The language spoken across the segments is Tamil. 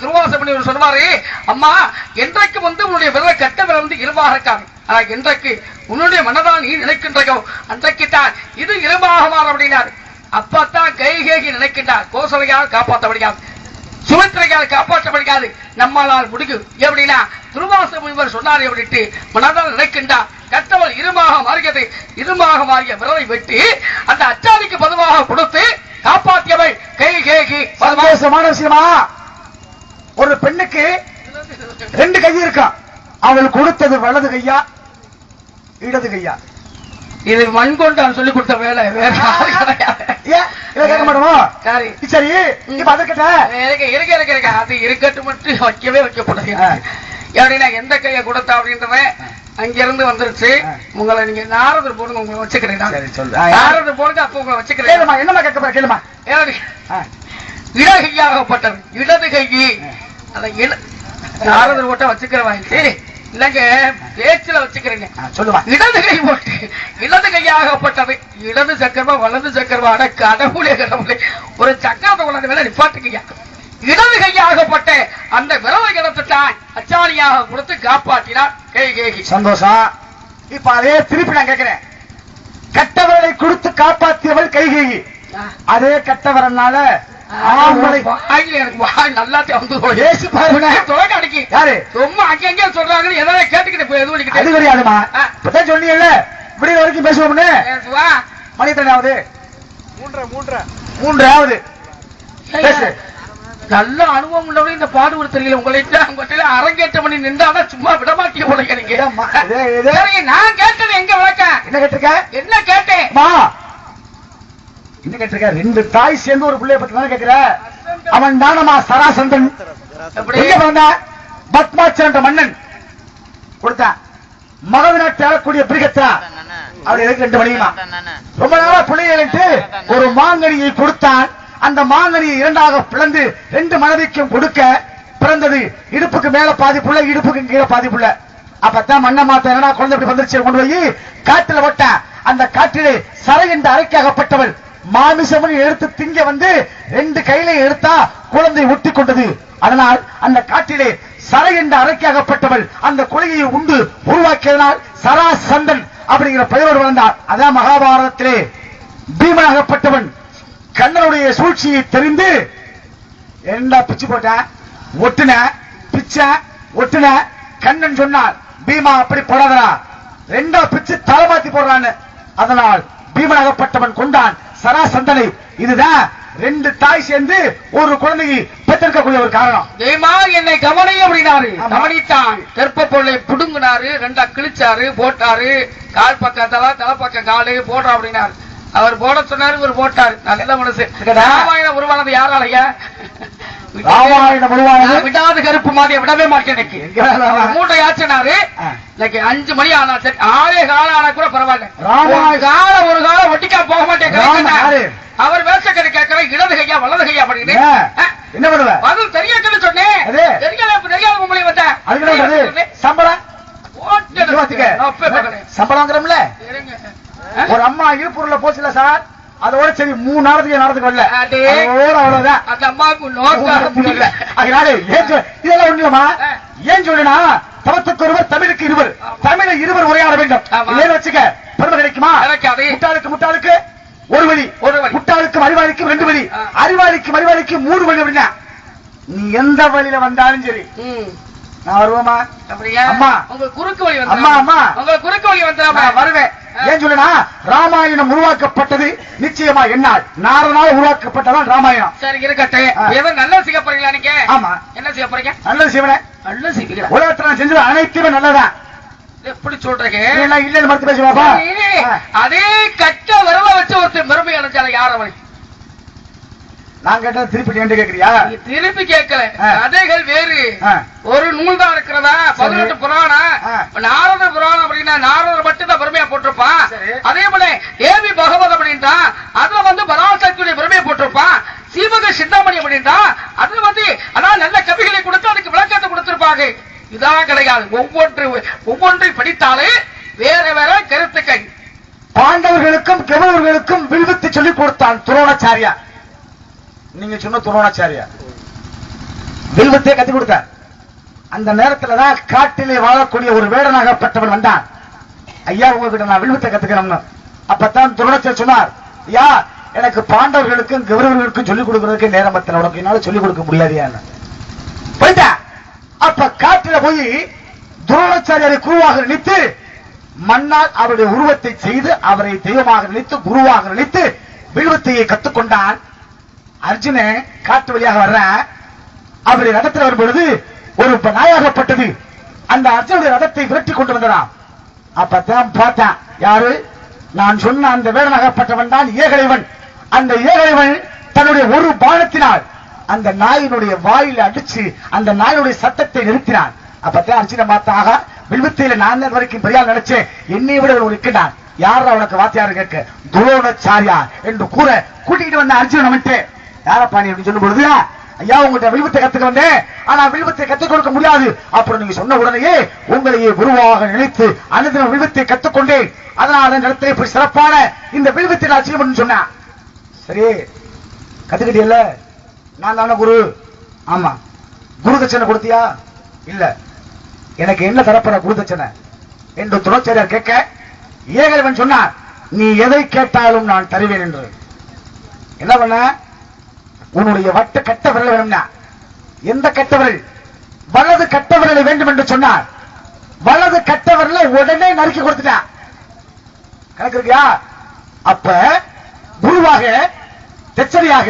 துர்வாச முனிவர் சொன்னாரு, அம்மா என்றைக்கு உன்னுடைய விரல கட்ட விரல் இரும்பாக இருக்காது, ஆனா என்றைக்கு உன்னுடைய மனதான் நீ நினைக்கின்றோ அன்றைக்குத்தான் இது இரும்பாக மாறும் அப்படின்னாரு. அப்பத்தான் கைகேகி நினைக்கின்றார், கோசலையால் காப்பாற்ற முடியாது, சுமித்திரையால் காப்பாற்ற முடியாது, நம்மளால் முடியும் எப்படின்னா துர்வாச முனிவர் சொன்னார் அப்படின்ட்டு மனதால் நினைக்கின்றார். கட்டவள் இருமாக மாறியது, இருமாக மாறிய விரலை வெட்டி அந்த அச்சாரிக்கு பதுவாக கொடுத்து காப்பாற்றியவை கைகேகி. சந்தோஷமான விஷயமா? ஒரு பெண்ணுக்கு 2 கை இருக்கா, அவள் கொடுத்தது வலது கையா இடது கையா? இது மண்கொண்டான் சொல்லி கொடுத்த வேலை, வேற கேட்க மாட்டோமோ? சரி, இப்ப அதற்கிட்ட இருக்க அது இருக்கட்டும் மட்டும் வைக்கவே வைக்கப்படாது. எப்படின்னா எந்த கையை கொடுத்தா அப்படின்றத அங்கிருந்து வந்துருச்சு. உங்களை நீங்க நாரதர் போடுங்க, உங்களை வச்சுக்கிறேன். நாரதர் போடுங்க, அப்ப உங்களை வச்சுக்கிறேன். என்னமா கேட்க கேளுமா? இடகையாகப்பட்டது இடது கையி நாரதர் போட்ட வச்சுக்கிறேன். சரி இல்லங்க, பேச்சுல வச்சுக்கிறேங்க. சொல்லுவா. இடது கை போட்டு இடது கையாகப்பட்டது இடது சக்கரமா வலது சக்கரமா? அட கடவுளே கடவுளே, ஒரு சக்கரத்தை உலக வேலை நிப்பாட்டுக்கையா. இடது கையாகப்பட்ட அந்த விரலை கிடத்துட்டான் அச்சாரியாக கொடுத்து காப்பாற்றினார் கைகேகி. சந்தோஷம். இப்ப அதே திருப்பி நான் கேட்கிறேன், கட்டவரலை கொடுத்து காப்பாற்றியவள் கைகேகி, அதே கட்டவரனால எனக்கு நல்லா யாரு ரொம்ப அங்கங்க சொல்றாங்க, எதாவது கேட்டுக்கிட்டு எதுவும் அது கிடையாதுமா. இப்பதான் சொன்னீங்கல்ல இப்படி வரைக்கும் பேசுவோம்னு. மணி எத்தனாவது? 3:30 பேசு. நல்ல அனுபவம் உள்ளவங்க இந்த பாடுபட தெரியல. உங்கள்கிட்ட அரங்கேற்ற பண்ணி நின்றாதான் சும்மா விடமாட்டிய போல. நான் கேட்டது எங்க விளக்க? என்ன கேட்டிருக்க? என்ன கேட்டேன்? என்ன கேட்டிருக்க? 2 தாய் சேர்ந்து ஒரு பிள்ளைய பத்தி தானே கேட்கிற? அவன் தானமா சராசந்தன். பத்மாச்சன் என்ற மன்னன் கொடுத்தான். மகத நாட்டு ஆளக்கூடிய பிரிகத்தா அவர் எதுக்கு 2 மணியுமா? ரொம்ப நாளா பிள்ளைகளுக்கு ஒரு மாங்கனியை கொடுத்தான். அந்த மாங்கனியை 2ஆக பிளந்து 2 மனைவிக்கும் கொடுக்க பிறந்தது. இடுப்புக்கு மேல பாதி புள்ள, இடுப்புக்கு கீழே பாதி புள்ள. அப்பதான் மண்ண மாத்த என்னடா குழந்தை இப்படி வந்துருச்சு, கொண்டு போய் காட்டுல போட்ட. அந்த காட்டிலே சரை என்ற அரைக்காகப்பட்டவள் மாமிசம் எடுத்து திங்க 2 கையில எடுத்தா குழந்தை ஒட்டி கொண்டது. அதனால் அந்த காட்டிலே சரை என்ற அரைக்காகப்பட்டவள் அந்த குழந்தையை உண்டு உருவாக்கியதனால் சராசந்தன் அப்படிங்கிற பெயரோடு வந்தார். அதான் மகாபாரதத்திலே பீமனாகப்பட்டவன் கண்ணனுடைய சூழ்ச்சியை தெரிந்து என்ன பிச்சு போட்ட ஒட்டுன பிச்ச ஒட்டுன. கண்ணன் சொன்னார், பீமா அப்படி போடாதா, 2 பிச்சு தலைமாத்தி போடுறான்னு. அதனால் பீமனாகப்பட்டவன் கொண்டான் சராசந்தனை. இதுதான் 2 தாய் சேர்ந்து ஒரு குழந்தையை பெற்றிருக்கக்கூடிய ஒரு காரணம். பீமா என்னை கவனி அப்படின்னாரு. கவனித்தான். தெற்ப பொருளை புடுங்கினாரு, 2 கிழிச்சாரு, போட்டாரு. கால் பக்கத்தல தலை பக்கம் காலு போடுறா அப்படின்னாரு. அவர் போட சொன்னாரு, இவர் போட்டாரு. நல்ல மனசு. ராமாயணம் உருவானது யாராலையா? ராமாயணம் உருவானது விடாது கருப்பு மாதிரி விடவே மாட்டேன். 3 ஆச்சுனாரு. இன்னைக்கு 5 மணி ஆனா சரி, 6 காலம் ஆனா கூட பரவாயில்ல. ஒரு காலம் ஒட்டிக்கா போக மாட்டேன். அவர் வேசக்கறி கேட்கிற இடது கையா வலது கையா அப்படின்னு என்ன பண்ணுவ? பதில் தெரியாதுன்னு சொன்னேன். தெரியாத உங்களை வந்தேன். சம்பளம் சம்பளம்ங்கிறோம்ல. ஒரு அம்மா இருப்பூர்ல போச்சுல சார், அதோட சரி 3 நாளத்துக்கு நடந்துக்கு வரல, அவ்வளவுதான். அந்த அம்மாவுக்கு அதனால இதெல்லாம் ஒண்ணுலமா. ஏன் சொல்லுனா, தவத்துக்கு ஒருவர் தமிழுக்கு இருவர், தமிழை இருவர் உரையாட வேண்டும். ஏன் வச்சுக்க பெருமை கிடைக்குமா? முட்டாளுக்கு முட்டாளுக்கு ஒரு வழி, முட்டாளுக்கும் அறிவாளிக்கும் 2 வழி, அறிவாளிக்கும் அறிவாளிக்கும் 3 வழி. அப்படின்னா நீ எந்த வழியில வந்தாலும் சரி நான் வருவோமா? அம்மா உங்களுக்கு குறுக்கு வழி வந்து, அம்மா அம்மா உங்களுக்கு குறுக்கு வழி வந்து வருவேன். ஏன் சொல்லுனா, ராமாயணம் உருவாக்கப்பட்டது நிச்சயமா என்னால், நாரனால் உருவாக்கப்பட்டதான் ராமாயணம். சரி இருக்கட்டும். ஏதோ நல்ல செய்ய போறீங்களா நீங்க? ஆமா. என்ன செய்ய போறீங்க? நல்லது செய்வேன். நல்ல செய்வீங்க. உலகத்துல நான் செஞ்சது அனைத்துமே நல்லதான். எப்படி சொல்றீங்க? இல்லன்னு மறுத்து பேசுவாப்பா. அதே கட்ட விரல வச்சு ஒருத்தர் பெருமை அடைஞ்சால யார் அவன்? நான் கேட்டது திருப்பி என்ன கேக்குறியா? திருப்பி கேட்கல. கதைகள் வேறு. ஒரு நூல் தான் இருக்கிறதா? 18 புராணம். நாரத புராணம் அப்படின்னா நாரதர் மட்டும் தான் பெருமையா போட்டிருப்பான். அதே போல ஏவி பகவத் அப்படின்றா அதுல பராசக்தியுடைய பெருமையை போட்டிருப்பான். சீவக சிந்தாமணி அப்படின்றா அதுல அதான் நல்ல கவிகளை கொடுத்து அதுக்கு விளக்கத்தை கொடுத்திருப்பாங்க. இதான் கிடையாது. ஒவ்வொன்றை படித்தாலே வேற வேற கருத்துக்கள். பாண்டவர்களுக்கும் கௌரவர்களுக்கும் வில்வித்து சொல்லிக் கொடுத்தான் துரோணாச்சாரியா. நீங்க சொன்ன துரோணாச்சாரியா வில்வத்தை கத்துக் கொடுத்தார். அந்த நேரத்துலதான் காட்டிலே வாழக்கூடிய ஒரு வேடனாகப்பட்டவன் வந்தான். ஐயா உங்ககிட்ட நான் வில்வத்தை கத்துக்கிறேன். அப்பதான் துரோணாச்சாரியர் சொன்னார், ஐயா எனக்கு பாண்டவர்களுக்கும் கௌரவர்களுக்கும் சொல்லிக் கொடுக்கறதுக்கு நேரம் பத்தல, உனக்கு என்னால சொல்லிக் கொடுக்க முடியாது போயிட்டா. அப்ப காட்டில போய் துரோணாச்சாரியரை குருவாக நினைத்து மன்னால் அவருடைய உருவத்தை செய்து அவரை தெய்வமாக நினைத்து குருவாக நினைத்து வில்வத்தையை கத்துக்கொண்டான். அர்ஜுனன் காட்டு வழியாக வர்ற அவருடைய ரதத்தில் வரும்பொழுது ஒரு நாயாகப்பட்டது அந்த அர்ஜுனுடைய ரதத்தை விரட்டி கொண்டு வந்ததாம். அப்பதான் பார்த்தான், யாரு? நான் சொன்ன அந்த வேடனாகப்பட்டவன் தான் ஏகலைவன். அந்த ஏகலைவன் தன்னுடைய ஒரு பானத்தினால் அந்த நாயினுடைய வாயில அடிச்சு அந்த நாயினுடைய சத்தத்தை நிறுத்தினான். அப்பதான் அர்ஜுன பார்த்தாக வில்வத்தையில நான் வரைக்கும் பெரியால் நினைச்சேன், என்னை விட ஒரு இருக்கின்றான். யாரா உனக்கு வாத்தியாரு கேட்க? துரோணாச்சாரியா என்று கூற கூட்டிகிட்டு வந்த அர்ஜுனன் வந்துட்டு, யாரப்பா நீ அப்படின்னு சொல்லும் பொழுது, ஐயா உங்கள்கிட்ட வில்வத்தை கத்துக்க வந்தேன், ஆனா வில்வத்தை கத்துக் கொடுக்க முடியாது. அப்புறம் நீங்க சொன்ன உடனேயே உங்களையே குருவாக நினைத்து அனுதினம் வில்வத்தை கத்துக்கொண்டேன். அதனால நடத்த இப்படி சிறப்பான இந்த வில்வத்தை நான் செய்யணும்னு சொன்னேன். சரி கத்துக்கிட்டியல்ல, நான் தானே குரு. ஆமா. குரு தட்சணை கொடுத்தியா? இல்ல. எனக்கு என்ன தரப்பட குரு தட்சணை என்று துரோணாச்சாரியார் கேட்க, ஏகலைவன் சொன்னார், நீ எதை கேட்டாலும் நான் தருவேன் என்று. என்ன பண்ண? உன்னுடைய வட்ட கட்ட விரல் வேணும்னா, எந்த கட்ட விரல்? வலது கட்ட விரலை வேண்டும் என்று சொன்னார். வலது கட்ட விரலை உடனே நறுக்கி கொடுத்துட்டான். கணக்கு இருக்கியா? அப்ப குருவாக தட்சணையாக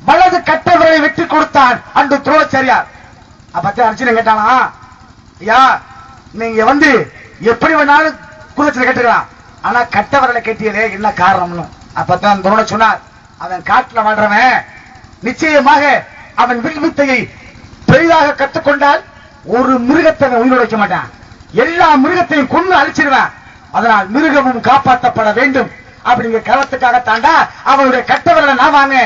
வலது கட்ட விரலை வெட்டி கொடுத்தான் அந்த துரோணாச்சாரியார். அப்பதான் அர்ஜுனன் கேட்டானா, ஐயா நீங்க வந்து எப்படி வேணாலும் குலச்சனை கேட்டுக்கலாம், ஆனா கட்ட விரலை கேட்டியலே என்ன காரணம்னு. அப்பதான் துரோணர் சொன்னார், அவன் காட்டுல வாழ்றவன், நிச்சயமாக அவன் வில்வித்தையை பெரிதாக கற்றுக்கொண்டால் ஒரு மிருகத்தை உயிரோட வைக்க மாட்டான், எல்லா மிருகத்தையும் கொண்டு அழிச்சிருவான். அதனால் மிருகமும் காப்பாற்றப்பட வேண்டும் அப்படிங்கிற காரணத்துக்காக தாண்டா அவனுடைய கட்ட விரலை நான் வாங்க